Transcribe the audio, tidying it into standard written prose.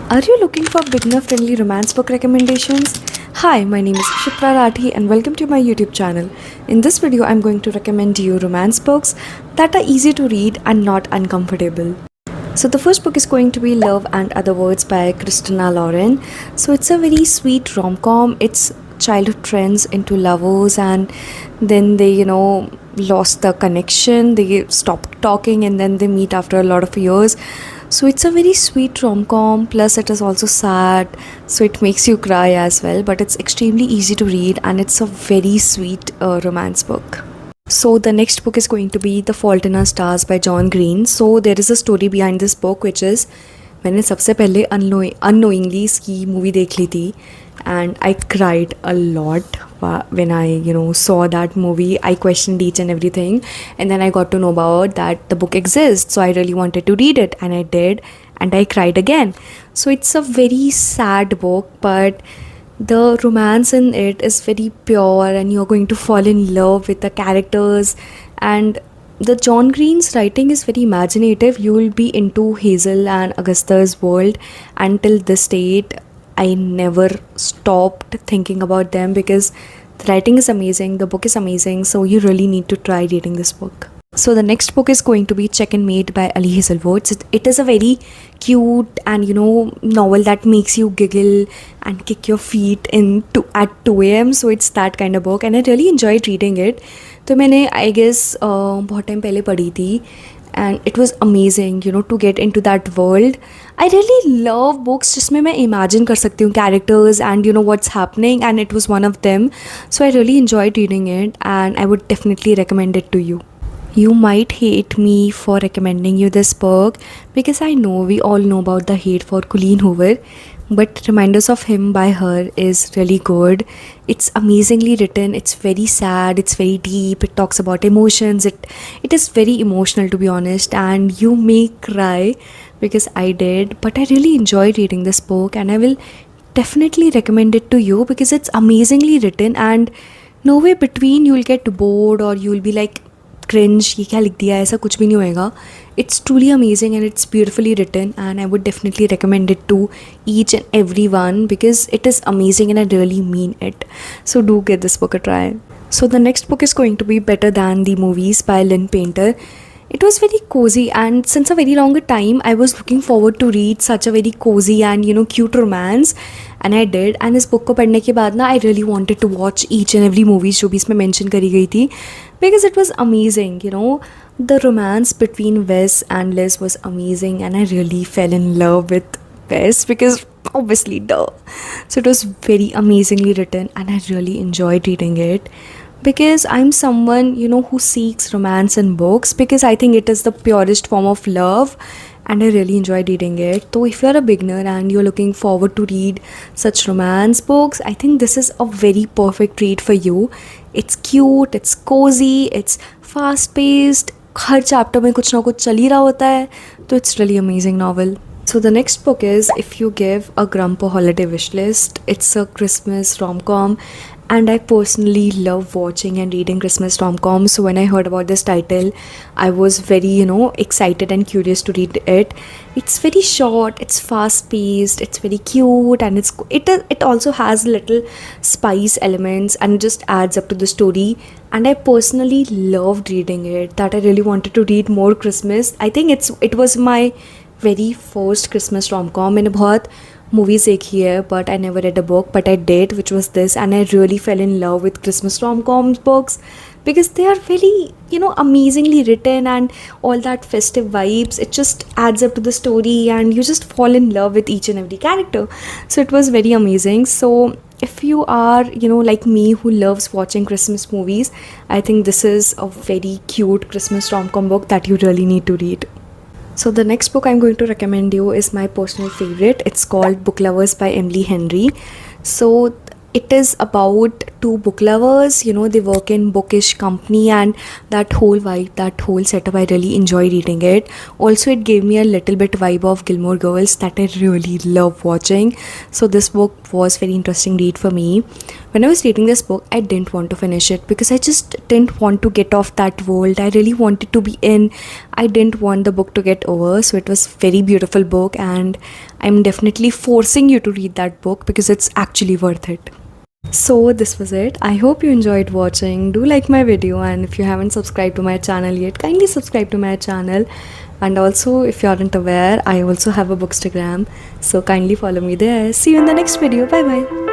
Are you looking for beginner friendly romance book recommendations? Hi, my name is Shipra Rathi and welcome to my YouTube channel. In this video, I'm going to recommend you romance books that are easy to read and not uncomfortable. So the first book is going to be Love and Other Words by Christina Lauren. So it's a very sweet rom-com. It's childhood friends into lovers and then they lost the connection. They stopped talking and then they meet after a lot of years. So it's a very sweet rom-com, plus it is also sad, so it makes you cry as well, but it's extremely easy to read and it's a very sweet romance book. So the next book is going to be The Fault in Our Stars by John Green. So there is a story behind this book which is मैंने सबसे पहले unknowingly इसकी movie देख ली थी and I cried a lot when I saw that movie. I questioned each and everything and then I got to know about that the book exists, so I really wanted to read it and I did and I cried again. So it's a very sad book, but the romance in it is very pure and you're going to fall in love with the characters, and the John Green's writing is very imaginative. You will be into Hazel and Augusta's world. Until this date, I never stopped thinking about them because the writing is amazing, the book is amazing, so you really need to try reading this book. So the next book is going to be Check and Mate by Ali Hazelwood. It is a very cute and novel that makes you giggle and kick your feet at 2 a.m. So it's that kind of book and I really enjoyed reading it. तो मैंने I guess बहुत time पहले पढ़ी थी and it was amazing to get into that world. I really love books जिसमें मैं imagine कर सकती हूँ characters and what's happening, and it was one of them. So I really enjoyed reading it and I would definitely recommend it to you. You might hate me for recommending you this book because I know we all know about the hate for Colleen Hoover, but Reminders of Him by her is really good. It's amazingly written, it's very sad, it's very deep, it talks about emotions, it is very emotional to be honest, and you may cry because I did, but I really enjoyed reading this book and I will definitely recommend it to you because it's amazingly written and nowhere between you will get bored or you will be like cringe, ये क्या लिख दिया, ऐसा कुछ भी नहीं होएगा. It's truly amazing and it's beautifully written and I would definitely recommend it to each and everyone because it is amazing and I really mean it. So do give this book a try. So the next book is going to be Better Than the Movies by Lynn Painter. It was very cozy and since a very long time I was looking forward to read such a very cozy and cute romance, and I did. And इस book को पढ़ने के बाद ना I really wanted to watch each and every movies जो भी इसमें mention करी गई थी because it was amazing. The romance between Wes and Liz was amazing and I really fell in love with Wes because obviously duh. So it was very amazingly written and I really enjoyed reading it because I'm someone who seeks romance in books because I think it is the purest form of love and I really enjoyed reading it. So if you're a beginner and you're looking forward to read such romance books, I think this is a very perfect read for you. It's cute, it's cozy, it's fast paced, her chapter में कुछ ना कुछ चल ही रहा होता है, तो it's really amazing novel. So the next book is If You Give a Grump a Holiday Wishlist. It's a Christmas rom-com and I personally love watching and reading Christmas rom-coms. So when I heard about this title, I was very excited and curious to read it. It's very short, it's fast-paced, it's very cute, and it also has little spice elements and just adds up to the story. And I personally loved reading it. That I really wanted to read more Christmas. I think it was my very first Christmas rom-com. मैंने बहुत movies देखी है but I never read a book, but I did, which was this, and I really fell in love with Christmas rom-com books because they are very amazingly written and all that festive vibes. It just adds up to the story and you just fall in love with each and every character. So it was very amazing. So if you are like me who loves watching Christmas movies, I think this is a very cute Christmas rom-com book that you really need to read. So the next book I'm going to recommend you is my personal favorite. It's called Book Lovers by Emily Henry. So it is about two book lovers. You know, they work in bookish company, and that whole vibe, that whole setup, I really enjoy reading it. Also, it gave me a little bit vibe of Gilmore Girls that I really love watching. So this book was very interesting read for me. When I was reading this book, I didn't want to finish it because I just didn't want to get off that world. I really wanted to be in. I didn't want the book to get over. So it was very beautiful book, and I'm definitely forcing you to read that book because it's actually worth it. So this was it. I hope you enjoyed watching. Do like my video, and if you haven't subscribed to my channel yet, kindly subscribe to my channel. And also, if you aren't aware, I also have a bookstagram, so kindly follow me there. See you in the next video. Bye bye.